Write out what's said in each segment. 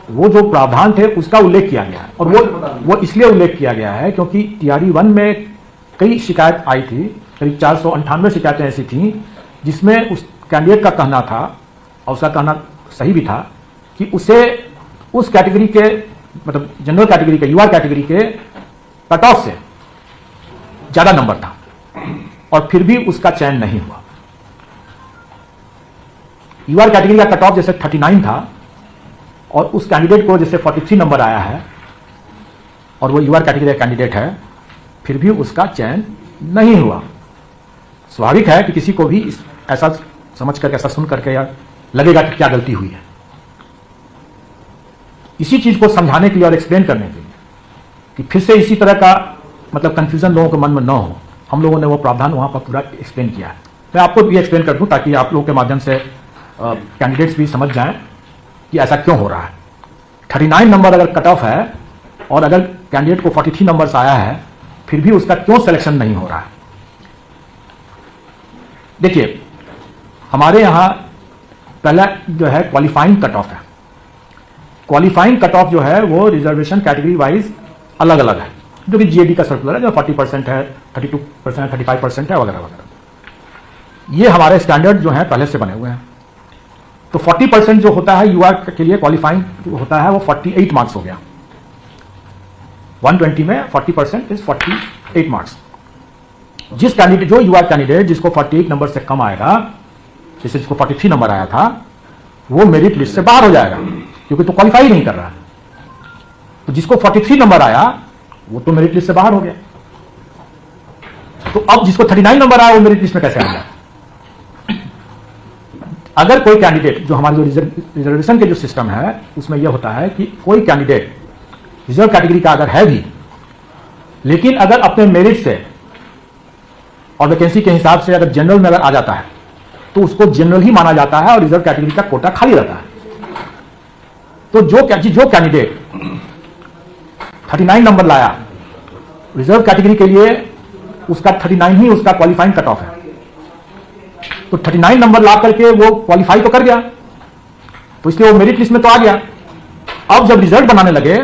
वो जो प्रावधान थे उसका उल्लेख किया गया है। और वो इसलिए उल्लेख किया गया है क्योंकि टीआरई 1 में कई शिकायत आई थी, करीब 498 शिकायतें ऐसी थी जिसमें उस कैंडिडेट का कहना था, और उसका कहना सही भी था, कि उसे उस कैटेगरी के, मतलब जनरल कैटेगरी के, यूआर कैटेगरी के कट ऑफ से ज्यादा नंबर था और फिर भी उसका चयन नहीं हुआ। यूआर कैटेगरी का कट ऑफ जैसे 39 था और उस कैंडिडेट को जैसे 43 नंबर आया है और वो यूआर कैटेगरी का कैंडिडेट है, फिर भी उसका चयन नहीं हुआ। स्वाभाविक है कि किसी को भी ऐसा समझ करके, ऐसा सुन करके या लगेगा कि क्या गलती हुई है। इसी चीज को समझाने के लिए और एक्सप्लेन करने के लिए कि फिर से इसी तरह का मतलब कंफ्यूजन लोगों के मन में न हो, हम लोगों ने वो प्रावधान वहां पर पूरा एक्सप्लेन किया है। मैं आपको भी एक्सप्लेन कर दूं ताकि आप लोगों के माध्यम से कैंडिडेट्स भी समझ जाएं कि ऐसा क्यों हो रहा है। 39 नंबर अगर कट ऑफ है और अगर कैंडिडेट को 43 नंबर्स आया है, फिर भी उसका क्यों सिलेक्शन नहीं हो रहा है। देखिए, हमारे यहां पहला जो है क्वालिफाइंग कट ऑफ है। क्वालिफाइंग कट ऑफ जो है वो रिजर्वेशन कैटेगरी वाइज अलग अलग है, जो कि जीएडी का सर्कुलर है, जो 40% है, 32% है, 35% है, वगैरह वगैरह। ये हमारे स्टैंडर्ड जो है पहले से बने हुए हैं। तो 40% जो होता है यूआर के लिए क्वालिफाइंग जो होता है वो 48 मार्क्स हो गया। 120 में 40% इज 48 मार्क्स। जिस कैंडिडेट, जो यूआर कैंडिडेट जिसको 48 नंबर से कम आएगा, जैसे जिसको 43 नंबर आया था, वो मेरिट लिस्ट से बाहर हो जाएगा क्योंकि तो क्वालिफाई नहीं कर रहा है। तो जिसको 43 नंबर आया वो तो मेरिट लिस्ट से बाहर हो गया। तो अब जिसको 39 नंबर आया वो मेरिट लिस्ट में कैसे आ गया? अगर कोई कैंडिडेट, जो हमारे जो रिजर्वेशन के जो सिस्टम है उसमें यह होता है कि कोई कैंडिडेट रिजर्व कैटेगरी का अगर है भी, लेकिन अगर अपने मेरिट से और वैकेंसी के हिसाब से अगर जनरल में अगर आ जाता है तो उसको जनरल ही माना जाता है और रिजर्व कैटेगरी का कोटा खाली रहता है। तो जो कैंडिडेट 39 नंबर लाया, रिजर्व कैटेगरी के लिए उसका 39 ही उसका क्वालिफाइंग कट ऑफ है। तो 39 नंबर ला करके वो क्वालिफाई तो कर गया, तो इसलिए वो मेरिट लिस्ट में तो आ गया। अब जब रिजल्ट बनाने लगे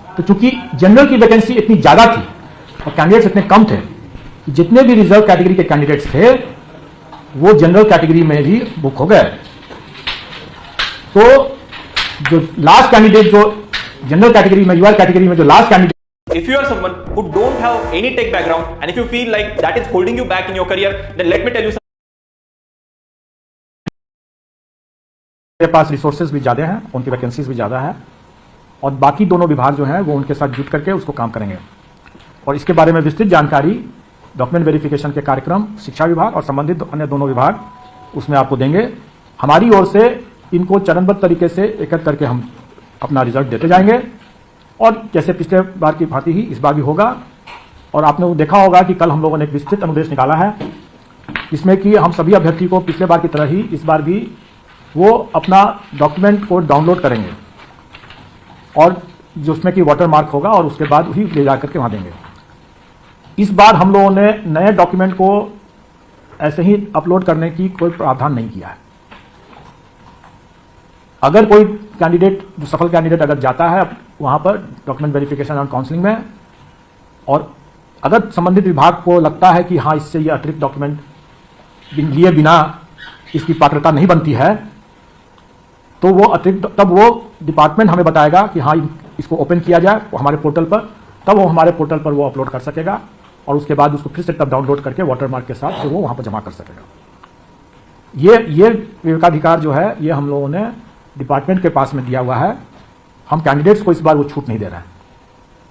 तो चूंकि जनरल की वैकेंसी इतनी ज्यादा थी और कैंडिडेट्स इतने कम थे, जितने भी रिजर्व कैटेगरी के कैंडिडेट्स थे वो जनरल कैटेगरी में भी बुक हो गए। तो जो लास्ट कैंडिडेट, जो जनरल कैटेगरी में, यूआर कैटेगरी में जो last candidate, If you are someone who don't have any tech background and if you feel like that is holding you back in your career, then let me tell you something. मेरे पास resources भी ज्यादा हैं, उनकी vacancies भी ज्यादा है और बाकी दोनों विभाग जो हैं वो उनके साथ जुट करके उसको काम करेंगे। और इसके बारे में विस्तृत जानकारी डॉक्यूमेंट वेरिफिकेशन के कार्यक्रम शिक्षा विभाग और संबंधित अन्य दोनों विभाग उसमें आपको देंगे। हमारी ओर से इनको चरणबद्ध तरीके से एकत्र करके हम अपना रिजल्ट देते जाएंगे और जैसे पिछले बार की भांति ही इस बार भी होगा। और आपने देखा होगा कि कल हम लोगों ने एक विस्तृत अनुदेश निकाला है, इसमें कि हम सभी अभ्यर्थी को पिछले बार की तरह ही इस बार भी वो अपना डॉक्यूमेंट को डाउनलोड करेंगे और जो उसमें कि वाटर मार्क होगा और उसके बाद ही ले जाकर के वहां देंगे। इस बार हम लोगों ने नए डॉक्यूमेंट को ऐसे ही अपलोड करने की कोई प्रावधान नहीं किया है। अगर कोई कैंडिडेट, जो सफल कैंडिडेट अगर जाता है वहां पर डॉक्यूमेंट वेरिफिकेशन और काउंसलिंग में, और अगर संबंधित विभाग को लगता है कि हाँ इससे ये अतिरिक्त डॉक्यूमेंट लिए बिना इसकी पात्रता नहीं बनती है, तो वो अतिरिक्त, तब वो डिपार्टमेंट हमें बताएगा कि हाँ इसको ओपन किया जाए हमारे पोर्टल पर, तब वो हमारे पोर्टल पर वो अपलोड कर सकेगा और उसके बाद उसको फिर से तब डाउनलोड करके वाटरमार्क के साथ फिर वो वहां पर जमा कर सकेगा। ये विवेकाधिकार जो है ये हम लोगों ने डिपार्टमेंट के पास में दिया हुआ है। हम कैंडिडेट्स को इस बार वो छूट नहीं दे रहे हैं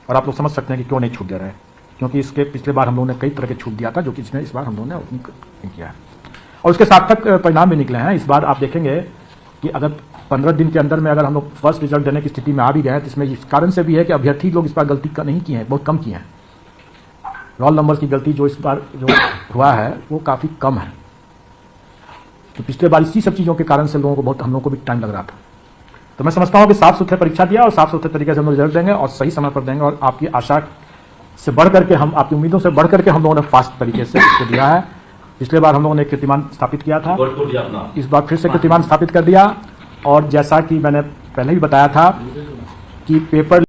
और आप लोग समझ सकते हैं कि क्यों नहीं छूट दे रहे हैं, क्योंकि इसके पिछले बार हम लोगों ने कई तरह के छूट दिया था जो कि इसमें इस बार हम लोगों ने उतनी नहीं किया है और उसके सार्थक परिणाम भी निकले हैं। इस बार आप देखेंगे कि अगर 15 दिन के अंदर में अगर हम लोग फर्स्ट रिजल्ट देने की स्थिति में आ भी गए हैं तो इसमें इस कारण से भी है कि अभ्यर्थी लोग इस बार गलती नहीं की है, बहुत कम की है। रोल नंबर की गलती जो इस बार जो हुआ है वो काफी कम है। तो पिछले बार इसी सब चीजों के कारण से लोगों को बहुत, हम लोगों को भी टाइम लग रहा था। तो मैं समझता हूं कि साफ सुथरे परीक्षा दिया और साफ सुथरे तरीके से हम रिजल्ट देंगे और सही समय पर देंगे और आपकी आशा से बढ़ करके, हम आपकी उम्मीदों से बढ़ करके हम लोगों ने फास्ट तरीके से इसको दिया है। पिछले बार हम लोगों ने कीर्तिमान स्थापित किया था, इस बार फिर से कीर्तिमान स्थापित कर दिया और जैसा कि मैंने पहले भी बताया था कि पेपर